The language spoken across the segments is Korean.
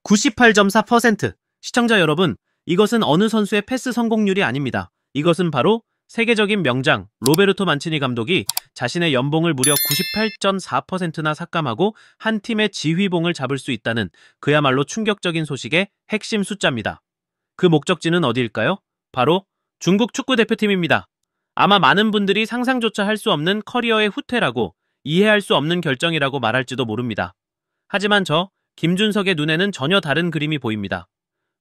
98.4%. 시청자 여러분, 이것은 어느 선수의 패스 성공률이 아닙니다. 이것은 바로 세계적인 명장 로베르토 만치니 감독이 자신의 연봉을 무려 98.4%나 삭감하고 한 팀의 지휘봉을 잡을 수 있다는 그야말로 충격적인 소식의 핵심 숫자입니다. 그 목적지는 어디일까요? 바로 중국 축구대표팀입니다. 아마 많은 분들이 상상조차 할 수 없는 커리어의 후퇴라고, 이해할 수 없는 결정이라고 말할지도 모릅니다. 하지만 김준석의 눈에는 전혀 다른 그림이 보입니다.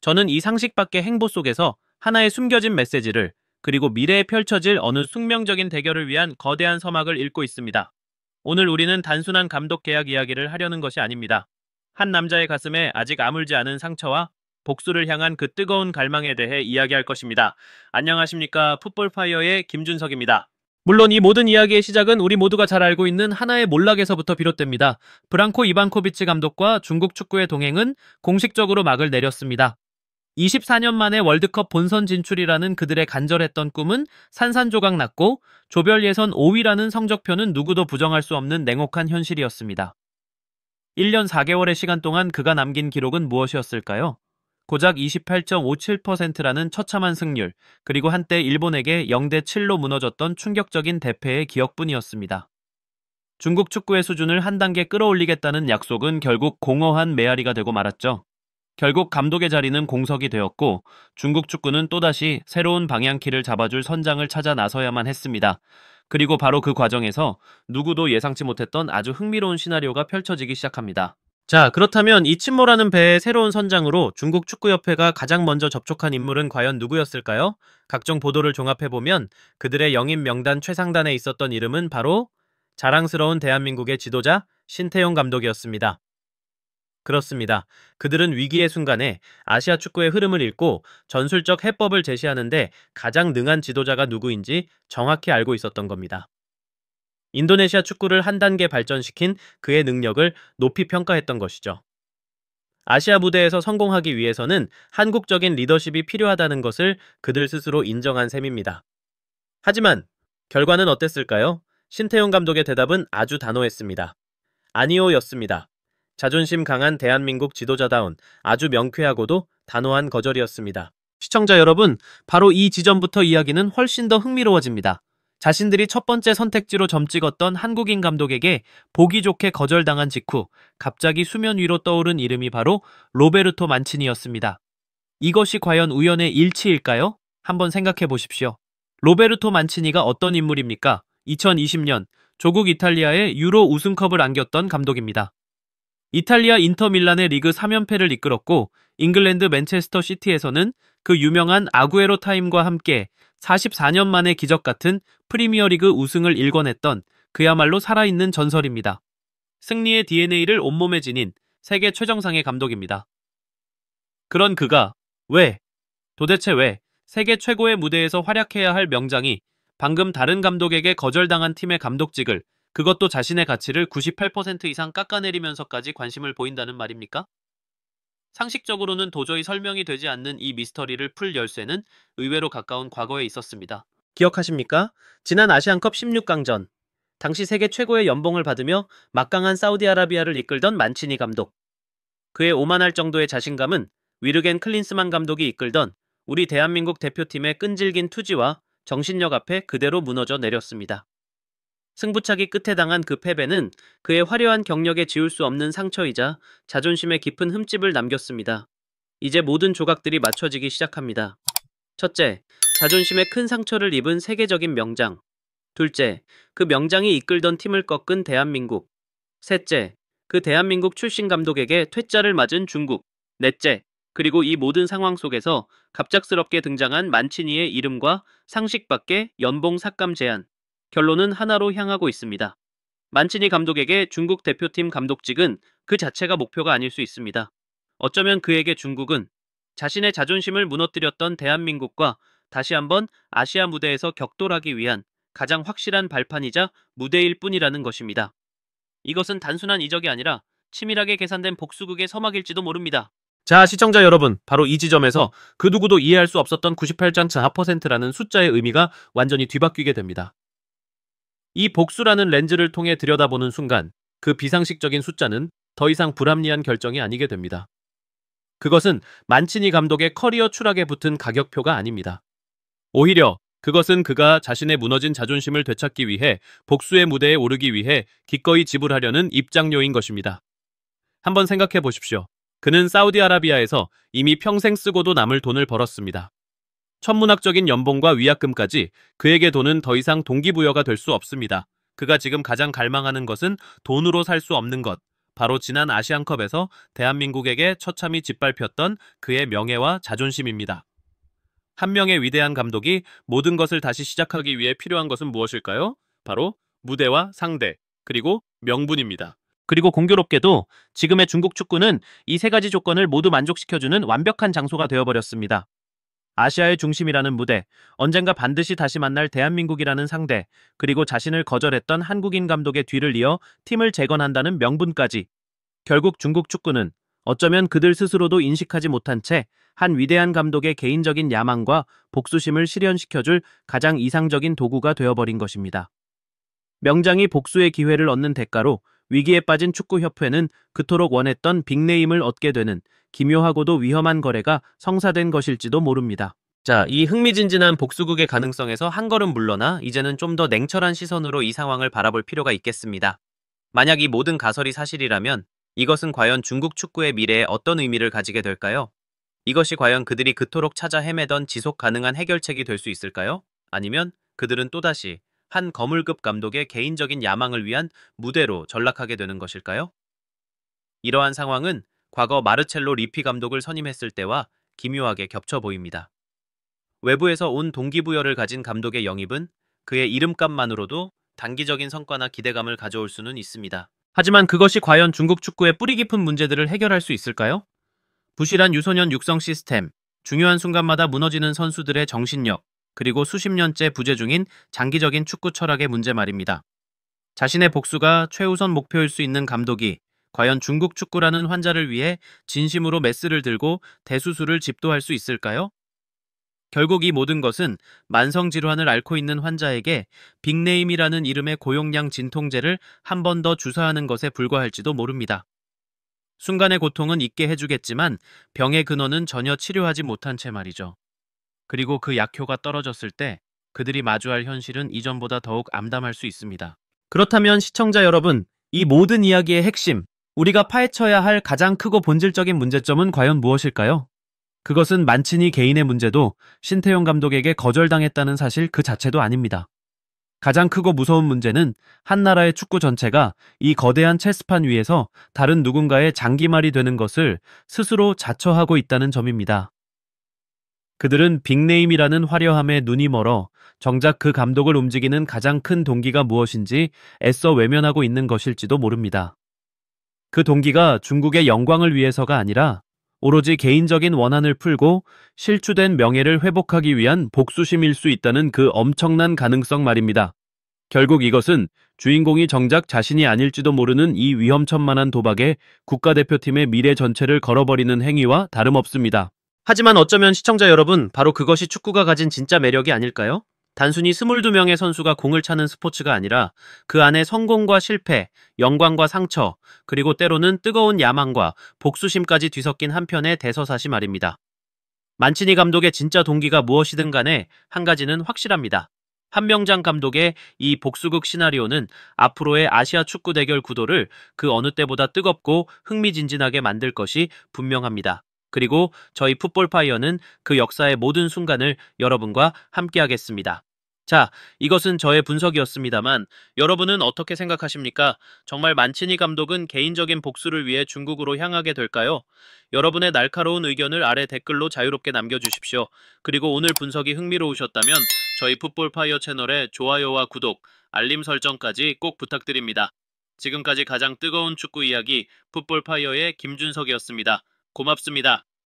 저는 이 상식 밖의 행보 속에서 하나의 숨겨진 메시지를, 그리고 미래에 펼쳐질 어느 숙명적인 대결을 위한 거대한 서막을 읽고 있습니다. 오늘 우리는 단순한 감독 계약 이야기를 하려는 것이 아닙니다. 한 남자의 가슴에 아직 아물지 않은 상처와 복수를 향한 그 뜨거운 갈망에 대해 이야기할 것입니다. 안녕하십니까, 풋볼파이어의 김준석입니다. 물론 이 모든 이야기의 시작은 우리 모두가 잘 알고 있는 하나의 몰락에서부터 비롯됩니다. 브랑코 이반코비치 감독과 중국 축구의 동행은 공식적으로 막을 내렸습니다. 24년 만에 월드컵 본선 진출이라는 그들의 간절했던 꿈은 산산조각 났고, 조별 예선 5위라는 성적표는 누구도 부정할 수 없는 냉혹한 현실이었습니다. 1년 4개월의 시간 동안 그가 남긴 기록은 무엇이었을까요? 고작 28.57%라는 처참한 승률, 그리고 한때 일본에게 0대7로 무너졌던 충격적인 대패의 기억뿐이었습니다. 중국 축구의 수준을 한 단계 끌어올리겠다는 약속은 결국 공허한 메아리가 되고 말았죠. 결국 감독의 자리는 공석이 되었고, 중국 축구는 또다시 새로운 방향키를 잡아줄 선장을 찾아 나서야만 했습니다. 그리고 바로 그 과정에서 누구도 예상치 못했던 아주 흥미로운 시나리오가 펼쳐지기 시작합니다. 자, 그렇다면 이 침몰하는 배의 새로운 선장으로 중국 축구협회가 가장 먼저 접촉한 인물은 과연 누구였을까요? 각종 보도를 종합해보면 그들의 영입 명단 최상단에 있었던 이름은 바로 자랑스러운 대한민국의 지도자 신태용 감독이었습니다. 그렇습니다. 그들은 위기의 순간에 아시아 축구의 흐름을 읽고 전술적 해법을 제시하는데 가장 능한 지도자가 누구인지 정확히 알고 있었던 겁니다. 인도네시아 축구를 한 단계 발전시킨 그의 능력을 높이 평가했던 것이죠. 아시아 무대에서 성공하기 위해서는 한국적인 리더십이 필요하다는 것을 그들 스스로 인정한 셈입니다. 하지만 결과는 어땠을까요? 신태용 감독의 대답은 아주 단호했습니다. 아니오였습니다. 자존심 강한 대한민국 지도자다운 아주 명쾌하고도 단호한 거절이었습니다. 시청자 여러분, 바로 이 지점부터 이야기는 훨씬 더 흥미로워집니다. 자신들이 첫 번째 선택지로 점 찍었던 한국인 감독에게 보기 좋게 거절당한 직후 갑자기 수면 위로 떠오른 이름이 바로 로베르토 만치니였습니다. 이것이 과연 우연의 일치일까요? 한번 생각해 보십시오. 로베르토 만치니가 어떤 인물입니까? 2020년 조국 이탈리아의 유로 우승컵을 안겼던 감독입니다. 이탈리아 인터밀란의 리그 3연패를 이끌었고, 잉글랜드 맨체스터 시티에서는 그 유명한 아구에로 타임과 함께 44년 만의 기적 같은 프리미어리그 우승을 일궈냈던 그야말로 살아있는 전설입니다. 승리의 DNA를 온몸에 지닌 세계 최정상의 감독입니다. 그런 그가 도대체 왜 세계 최고의 무대에서 활약해야 할 명장이 방금 다른 감독에게 거절당한 팀의 감독직을, 그것도 자신의 가치를 98% 이상 깎아내리면서까지 관심을 보인다는 말입니까? 상식적으로는 도저히 설명이 되지 않는 이 미스터리를 풀 열쇠는 의외로 가까운 과거에 있었습니다. 기억하십니까? 지난 아시안컵 16강전. 당시 세계 최고의 연봉을 받으며 막강한 사우디아라비아를 이끌던 만치니 감독. 그의 오만할 정도의 자신감은 위르겐 클린스만 감독이 이끌던 우리 대한민국 대표팀의 끈질긴 투지와 정신력 앞에 그대로 무너져 내렸습니다. 승부차기 끝에 당한 그 패배는 그의 화려한 경력에 지울 수 없는 상처이자 자존심에 깊은 흠집을 남겼습니다. 이제 모든 조각들이 맞춰지기 시작합니다. 첫째, 자존심에 큰 상처를 입은 세계적인 명장. 둘째, 그 명장이 이끌던 팀을 꺾은 대한민국. 셋째, 그 대한민국 출신 감독에게 퇴짜를 맞은 중국. 넷째, 그리고 이 모든 상황 속에서 갑작스럽게 등장한 만치니의 이름과 상식 밖의 연봉 삭감 제안. 결론은 하나로 향하고 있습니다. 만치니 감독에게 중국 대표팀 감독직은 그 자체가 목표가 아닐 수 있습니다. 어쩌면 그에게 중국은 자신의 자존심을 무너뜨렸던 대한민국과 다시 한번 아시아 무대에서 격돌하기 위한 가장 확실한 발판이자 무대일 뿐이라는 것입니다. 이것은 단순한 이적이 아니라 치밀하게 계산된 복수극의 서막일지도 모릅니다. 자, 시청자 여러분, 바로 이 지점에서 그 누구도 이해할 수 없었던 98.4%라는 숫자의 의미가 완전히 뒤바뀌게 됩니다. 이 복수라는 렌즈를 통해 들여다보는 순간 그 비상식적인 숫자는 더 이상 불합리한 결정이 아니게 됩니다. 그것은 만치니 감독의 커리어 추락에 붙은 가격표가 아닙니다. 오히려 그것은 그가 자신의 무너진 자존심을 되찾기 위해 복수의 무대에 오르기 위해 기꺼이 지불하려는 입장료인 것입니다. 한번 생각해 보십시오. 그는 사우디아라비아에서 이미 평생 쓰고도 남을 돈을 벌었습니다. 천문학적인 연봉과 위약금까지 그에게 돈은 더 이상 동기부여가 될 수 없습니다. 그가 지금 가장 갈망하는 것은 돈으로 살 수 없는 것. 바로 지난 아시안컵에서 대한민국에게 처참히 짓밟혔던 그의 명예와 자존심입니다. 한 명의 위대한 감독이 모든 것을 다시 시작하기 위해 필요한 것은 무엇일까요? 바로 무대와 상대, 그리고 명분입니다. 그리고 공교롭게도 지금의 중국 축구는 이 세 가지 조건을 모두 만족시켜주는 완벽한 장소가 되어버렸습니다. 아시아의 중심이라는 무대, 언젠가 반드시 다시 만날 대한민국이라는 상대, 그리고 자신을 거절했던 한국인 감독의 뒤를 이어 팀을 재건한다는 명분까지. 결국 중국 축구는 어쩌면 그들 스스로도 인식하지 못한 채 한 위대한 감독의 개인적인 야망과 복수심을 실현시켜줄 가장 이상적인 도구가 되어버린 것입니다. 명장이 복수의 기회를 얻는 대가로 위기에 빠진 축구협회는 그토록 원했던 빅네임을 얻게 되는 기묘하고도 위험한 거래가 성사된 것일지도 모릅니다. 자, 이 흥미진진한 복수극의 가능성에서 한 걸음 물러나 이제는 좀 더 냉철한 시선으로 이 상황을 바라볼 필요가 있겠습니다. 만약 이 모든 가설이 사실이라면 이것은 과연 중국 축구의 미래에 어떤 의미를 가지게 될까요? 이것이 과연 그들이 그토록 찾아 헤매던 지속 가능한 해결책이 될 수 있을까요? 아니면 그들은 또다시 한 거물급 감독의 개인적인 야망을 위한 무대로 전락하게 되는 것일까요? 이러한 상황은 과거 마르첼로 리피 감독을 선임했을 때와 기묘하게 겹쳐 보입니다. 외부에서 온 동기부여를 가진 감독의 영입은 그의 이름값만으로도 단기적인 성과나 기대감을 가져올 수는 있습니다. 하지만 그것이 과연 중국 축구의 뿌리 깊은 문제들을 해결할 수 있을까요? 부실한 유소년 육성 시스템, 중요한 순간마다 무너지는 선수들의 정신력, 그리고 수십 년째 부재 중인 장기적인 축구 철학의 문제 말입니다. 자신의 복수가 최우선 목표일 수 있는 감독이 과연 중국 축구라는 환자를 위해 진심으로 메스를 들고 대수술을 집도할 수 있을까요? 결국 이 모든 것은 만성질환을 앓고 있는 환자에게 빅네임이라는 이름의 고용량 진통제를 한 번 더 주사하는 것에 불과할지도 모릅니다. 순간의 고통은 잊게 해주겠지만 병의 근원은 전혀 치료하지 못한 채 말이죠. 그리고 그 약효가 떨어졌을 때 그들이 마주할 현실은 이전보다 더욱 암담할 수 있습니다. 그렇다면 시청자 여러분, 이 모든 이야기의 핵심, 우리가 파헤쳐야 할 가장 크고 본질적인 문제점은 과연 무엇일까요? 그것은 만치니 개인의 문제도 신태용 감독에게 거절당했다는 사실 그 자체도 아닙니다. 가장 크고 무서운 문제는 한 나라의 축구 전체가 이 거대한 체스판 위에서 다른 누군가의 장기말이 되는 것을 스스로 자처하고 있다는 점입니다. 그들은 빅네임이라는 화려함에 눈이 멀어 정작 그 감독을 움직이는 가장 큰 동기가 무엇인지 애써 외면하고 있는 것일지도 모릅니다. 그 동기가 중국의 영광을 위해서가 아니라 오로지 개인적인 원한을 풀고 실추된 명예를 회복하기 위한 복수심일 수 있다는 그 엄청난 가능성 말입니다. 결국 이것은 주인공이 정작 자신이 아닐지도 모르는 이 위험천만한 도박에 국가대표팀의 미래 전체를 걸어버리는 행위와 다름없습니다. 하지만 어쩌면 시청자 여러분, 바로 그것이 축구가 가진 진짜 매력이 아닐까요? 단순히 22명의 선수가 공을 차는 스포츠가 아니라 그 안에 성공과 실패, 영광과 상처, 그리고 때로는 뜨거운 야망과 복수심까지 뒤섞인 한편의 대서사시 말입니다. 만치니 감독의 진짜 동기가 무엇이든 간에 한 가지는 확실합니다. 한명장 감독의 이 복수극 시나리오는 앞으로의 아시아 축구 대결 구도를 그 어느 때보다 뜨겁고 흥미진진하게 만들 것이 분명합니다. 그리고 저희 풋볼파이어는 그 역사의 모든 순간을 여러분과 함께하겠습니다. 자, 이것은 저의 분석이었습니다만 여러분은 어떻게 생각하십니까? 정말 만치니 감독은 개인적인 복수를 위해 중국으로 향하게 될까요? 여러분의 날카로운 의견을 아래 댓글로 자유롭게 남겨주십시오. 그리고 오늘 분석이 흥미로우셨다면 저희 풋볼파이어 채널에 좋아요와 구독, 알림 설정까지 꼭 부탁드립니다. 지금까지 가장 뜨거운 축구 이야기 풋볼파이어의 김준석이었습니다. 고맙습니다.